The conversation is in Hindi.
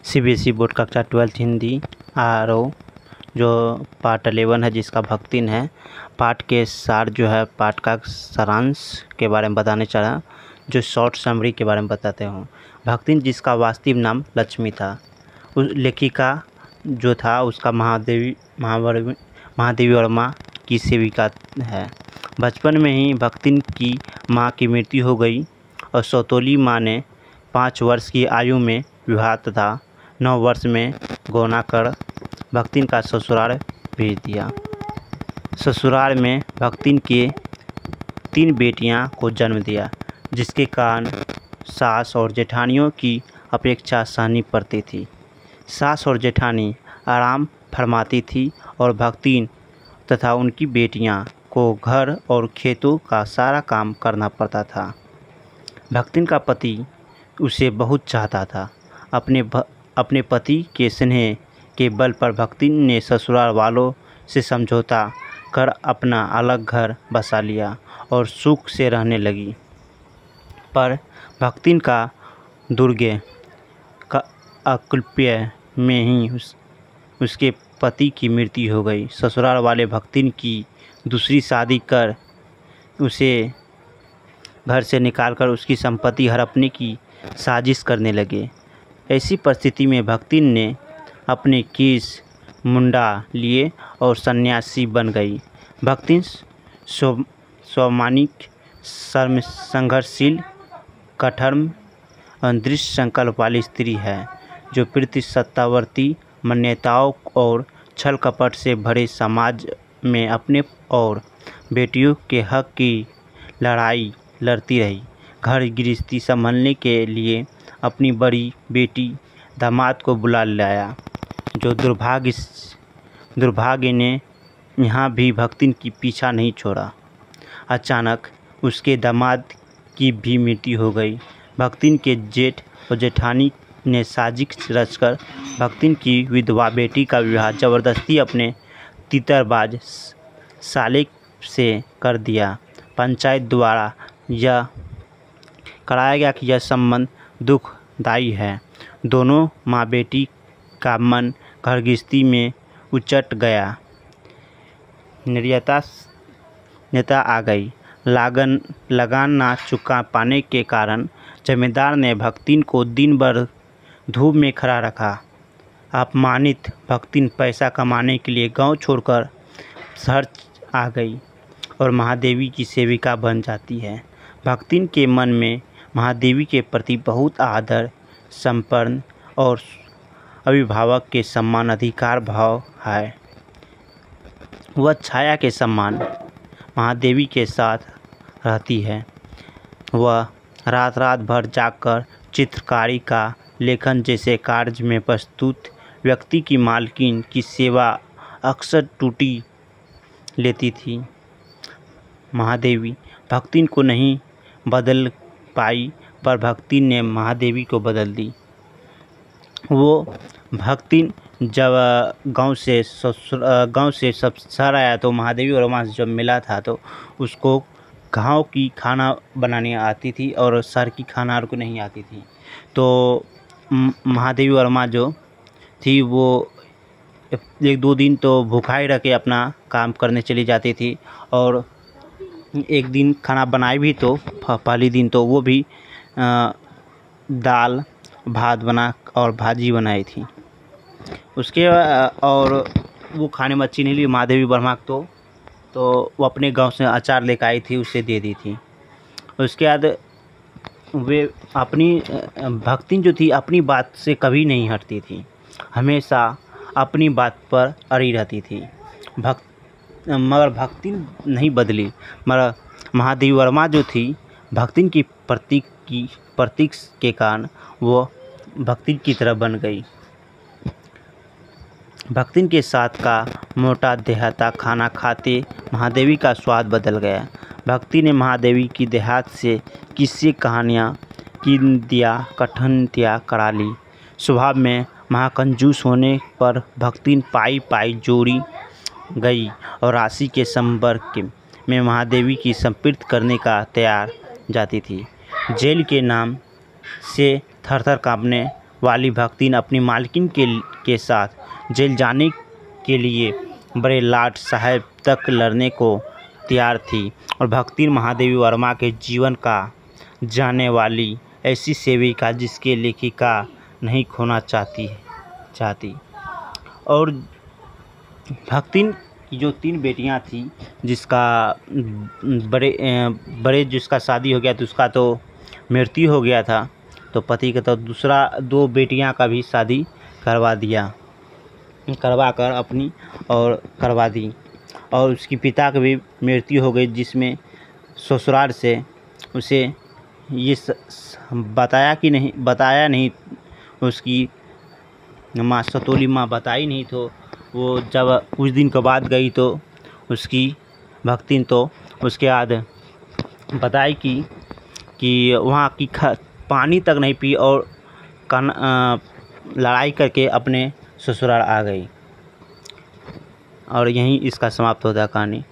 सीबीएसई बोर्ड कक्षा 12 हिंदी आरओ जो पार्ट 11 है, जिसका भक्तिन है। पाठ के सार जो है, पाठ का सारांश के बारे में बताने चला, जो शॉर्ट समरी के बारे में बताते हूँ। भक्तिन जिसका वास्तविक नाम लक्ष्मी था, उस लेखिका जो था उसका महादेवी वर्मा की सेविका है। बचपन में ही भक्तिन की माँ की मृत्यु हो गई और सौतोली माँ ने 5 वर्ष की आयु में विवाह तथा 9 वर्ष में गौना कर भक्तिन का ससुराल भेज दिया। ससुराल में भक्तिन के 3 बेटियां को जन्म दिया, जिसके कारण सास और जेठानियों की अपेक्षा सहनी पड़ती थी। सास और जेठानी आराम फरमाती थी और भक्तिन तथा उनकी बेटियां को घर और खेतों का सारा काम करना पड़ता था। भक्तिन का पति उसे बहुत चाहता था। अपने पति के स्नेह के बल पर भक्तिन ने ससुराल वालों से समझौता कर अपना अलग घर बसा लिया और सुख से रहने लगी। पर भक्तिन का दुर्गे का अकल्प्य में ही उसके पति की मृत्यु हो गई। ससुराल वाले भक्तिन की दूसरी शादी कर उसे घर से निकालकर उसकी संपत्ति हड़पने की साजिश करने लगे। ऐसी परिस्थिति में भक्तिन ने अपने केस मुंडा लिए और सन्यासी बन गई। भक्तिन स्वामानिक, संघर्षशील, कठोर और दृढ़ संकल्प वाली स्त्री है, जो प्रतिसत्तावर्ती मान्यताओं और छल कपट से भरे समाज में अपने और बेटियों के हक की लड़ाई लड़ती रही। घर गृहस्थी संभालने के लिए अपनी बड़ी बेटी दामाद को बुला लाया, जो दुर्भाग्य ने यहाँ भी भक्तिन की पीछा नहीं छोड़ा। अचानक उसके दामाद की भी मृत्यु हो गई। भक्तिन के जेठ और जेठानी ने साजिश रचकर भक्तिन की विधवा बेटी का विवाह जबरदस्ती अपने तीतरबाज साले से कर दिया। पंचायत द्वारा यह कराया गया कि यह संबंध दुखदायी है। दोनों माँ बेटी का मन घर गृहस्थी में उचट गया। नेता आ गई। लगान ना चुका पाने के कारण जमींदार ने भक्तिन को दिन भर धूप में खड़ा रखा। अपमानित भक्तिन पैसा कमाने के लिए गांव छोड़कर शहर आ गई और महादेवी की सेविका बन जाती है। भक्तिन के मन में महादेवी के प्रति बहुत आदर, समर्पण और अभिभावक के सम्मान अधिकार भाव है। वह छाया के समान महादेवी के साथ रहती है। वह रात भर जागकर चित्रकारी का लेखन जैसे कार्य में प्रस्तुत व्यक्ति की मालकिन की सेवा अक्सर टूटी लेती थी। महादेवी भक्तिन को नहीं बदल पाई, पर भक्तिन ने महादेवी को बदल दी। वो भक्तिन जब गांव से सब शहर आया तो महादेवी वर्मा से जब मिला था तो उसको गांव की खाना बनानी आती थी और शहर की खाना को नहीं आती थी। तो महादेवी वर्मा जो थी वो 1-2 दिन तो भूखा ही रह के अपना काम करने चली जाती थी, और एक दिन खाना बनाई भी तो पहली दिन तो वो भी दाल भात बना और भाजी बनाई थी उसके, और वो खाने में अच्छी नहीं लगी महादेवी वर्मा को, तो वो अपने गांव से अचार लेकर आई थी, उसे दे दी थी। उसके बाद वे अपनी भक्तिन जो थी अपनी बात से कभी नहीं हटती थी, हमेशा अपनी बात पर अड़ी रहती थी। मगर भक्तिन नहीं बदली। मगर महादेवी वर्मा जो थी भक्तिन की प्रतीक के कारण वो भक्तिन की तरह बन गई। भक्तिन के साथ का मोटा देहाता खाना खाते महादेवी का स्वाद बदल गया। भक्ति ने महादेवी की देहात से किस्से कहानियाँ कीन दिया, कठिनतियाँ करा ली। स्वभाव में महाकंजूस होने पर भक्तिन पाई जोड़ी गई और राशि के संपर्क में महादेवी की संपृक्त करने का तैयार जाती थी। जेल के नाम से थर-थर कांपने वाली भक्तिन अपनी मालकिन के साथ जेल जाने के लिए बड़े लाट साहब तक लड़ने को तैयार थी। और भक्तिन महादेवी वर्मा के जीवन का जाने वाली ऐसी सेविका जिसके लेखिका नहीं खोना चाहती। और भक्तिन की जो 3 बेटियां थी, जिसका बड़े जिसका शादी हो गया तो उसका तो मृत्यु हो गया था, तो पति का तो दूसरा 2 बेटियां का भी शादी करवा कर अपनी और करवा दी। और उसकी पिता की भी मृत्यु हो गई, जिसमें ससुराल से उसे ये बताया नहीं उसकी माँ सतोली माँ बताई नहीं। तो वो जब कुछ दिन के बाद गई तो उसकी भक्तिन तो उसके बाद बताई कि वहाँ की पानी तक नहीं पी और लड़ाई करके अपने ससुराल आ गई। और यहीं इसका समाप्त होता है कहानी।